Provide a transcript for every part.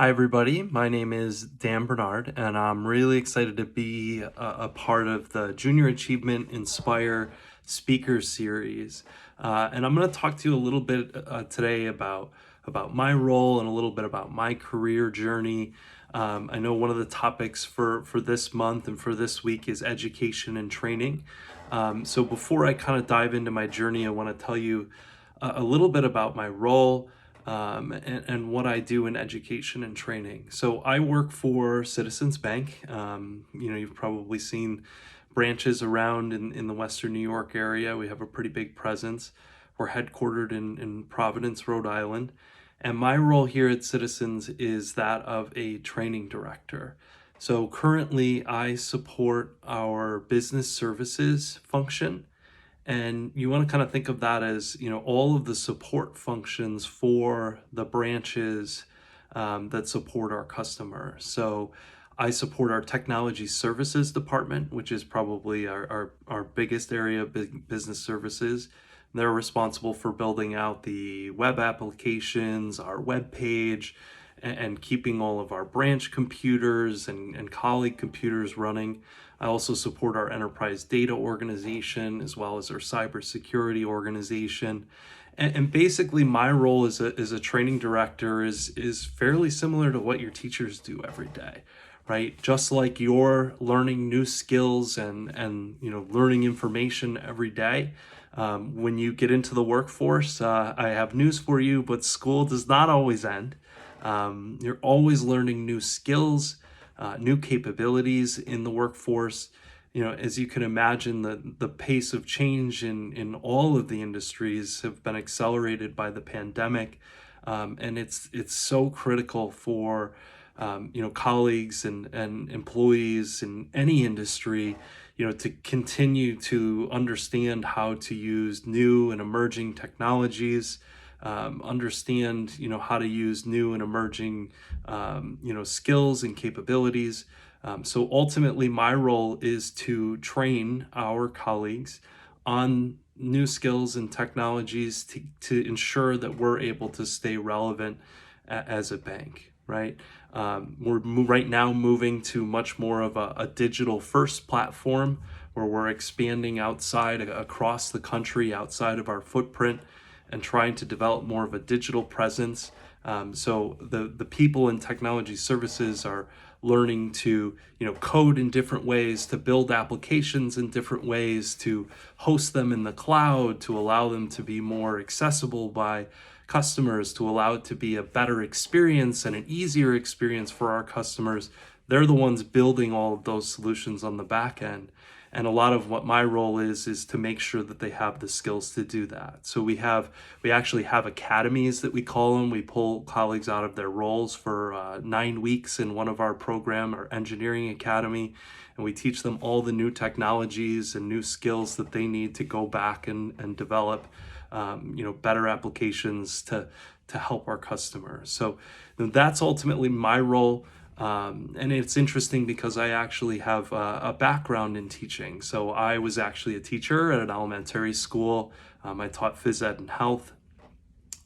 Hi, everybody. My name is Dan Bernard, and I'm really excited to be a part of the Junior Achievement Inspire Speaker Series. And I'm going to talk to you a little bit today about my role and a little bit about my career journey. I know one of the topics for this month and for this week is education and training. So before I kind of dive into my journey, I want to tell you a little bit about my role and what I do in education and training. So I work for Citizens Bank. You've probably seen branches around in the Western New York area. We have a pretty big presence. We're headquartered in Providence, Rhode Island. And my role here at Citizens is that of a training director. So currently, I support our business services function, and you want to kind of think of that as, all of the support functions for the branches that support our customers. So I support our technology services department, which is probably our biggest area of business services. They're responsible for building out the web applications, our web page, and keeping all of our branch computers and colleague computers running. I also support our enterprise data organization as well as our cybersecurity organization. And basically, my role as a training director is fairly similar to what your teachers do every day, right? Just like you're learning new skills and learning information every day. When you get into the workforce, I have news for you, but school does not always end. You're always learning new skills, new capabilities in the workforce. As you can imagine, the pace of change in all of the industries have been accelerated by the pandemic, and it's so critical for colleagues and employees in any industry, to continue to understand how to use new and emerging technologies, understand how to use new and emerging skills and capabilities. So ultimately, my role is to train our colleagues on new skills and technologies to ensure that we're able to stay relevant as a bank, right? We're right now moving to much more of a digital first platform where we're expanding outside across the country, outside of our footprint, and trying to develop more of a digital presence. So the people in technology services are learning to code in different ways, to build applications in different ways, to host them in the cloud, to allow them to be more accessible by customers, to allow it to be a better experience and an easier experience for our customers. They're the ones building all of those solutions on the back end. And a lot of what my role is to make sure that they have the skills to do that. So we actually have academies that we call them. We pull colleagues out of their roles for 9 weeks in one of our program, our engineering academy, and we teach them all the new technologies and new skills that they need to go back and develop better applications to help our customers. So that's ultimately my role. And it's interesting because I actually have a background in teaching. So I was actually a teacher at an elementary school. I taught phys ed and health.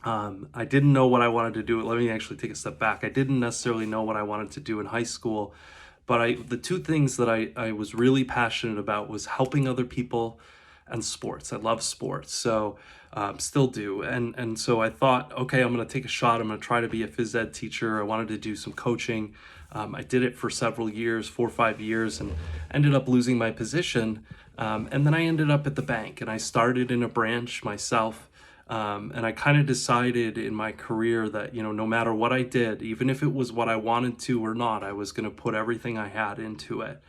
I didn't know what I wanted to do. Let me actually take a step back. I didn't necessarily know what I wanted to do in high school, but the two things that I was really passionate about was helping other people and sports. I love sports, so still do. And so I thought, okay, I'm going to take a shot. I'm going to try to be a phys ed teacher. I wanted to do some coaching. I did it for several years, 4 or 5 years, and ended up losing my position. And then I ended up at the bank, and I started in a branch myself. And I kind of decided in my career that, no matter what I did, even if it was what I wanted to or not, I was going to put everything I had into it.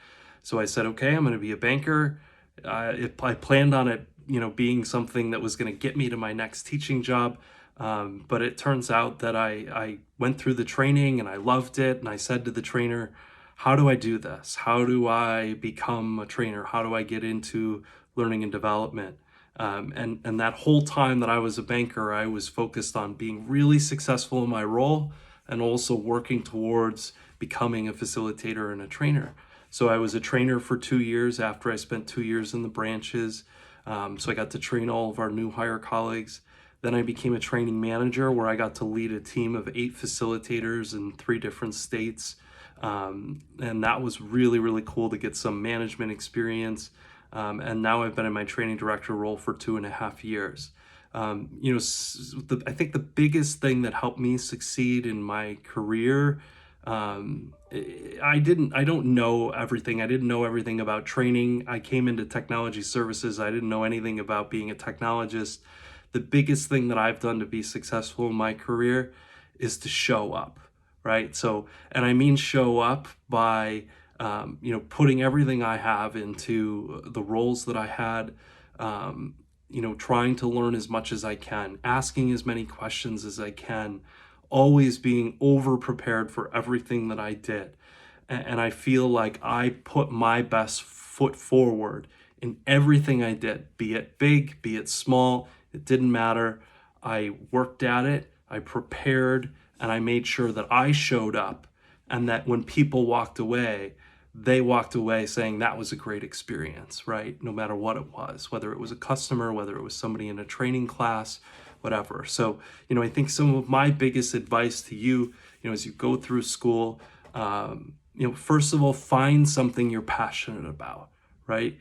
So I said, okay, I'm going to be a banker. I planned on it, being something that was going to get me to my next teaching job. But it turns out that I went through the training and I loved it. And I said to the trainer, how do I do this? How do I become a trainer? How do I get into learning and development? And that whole time that I was a banker, I was focused on being really successful in my role and also working towards becoming a facilitator and a trainer. So I was a trainer for 2 years after I spent 2 years in the branches. So I got to train all of our new hire colleagues. Then I became a training manager where I got to lead a team of 8 facilitators in 3 different states. And that was really, really cool to get some management experience. And now I've been in my training director role for 2.5 years. I think the biggest thing that helped me succeed in my career, I don't know everything. I didn't know everything about training. I came into technology services. I didn't know anything about being a technologist. The biggest thing that I've done to be successful in my career is to show up, right? So, and I mean show up by, putting everything I have into the roles that I had, trying to learn as much as I can, asking as many questions as I can, always being over prepared for everything that I did. And I feel like I put my best foot forward in everything I did, be it big, be it small, it didn't matter. I worked at it, I prepared, and I made sure that I showed up, and that when people walked away, they walked away saying that was a great experience, right? No matter what it was, whether it was a customer, whether it was somebody in a training class, whatever. So, I think some of my biggest advice to you, as you go through school, first of all, find something you're passionate about, right?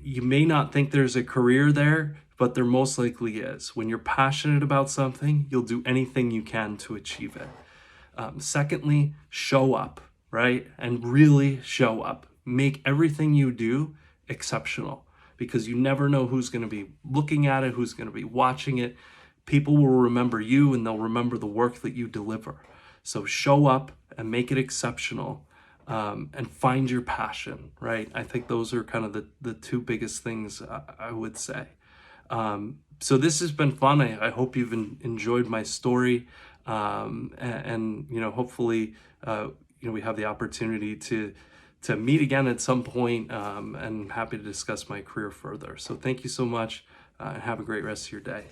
You may not think there's a career there, but there most likely is. When you're passionate about something, you'll do anything you can to achieve it. Secondly, show up, right? And really show up. Make everything you do exceptional, because you never know who's going to be looking at it, who's going to be watching it. People will remember you, and they'll remember the work that you deliver. So show up and make it exceptional, and find your passion, right? I think those are kind of the 2 biggest things I would say. So this has been fun. I hope you've enjoyed my story, and hopefully we have the opportunity to meet again at some point, and happy to discuss my career further. So thank you so much, and have a great rest of your day.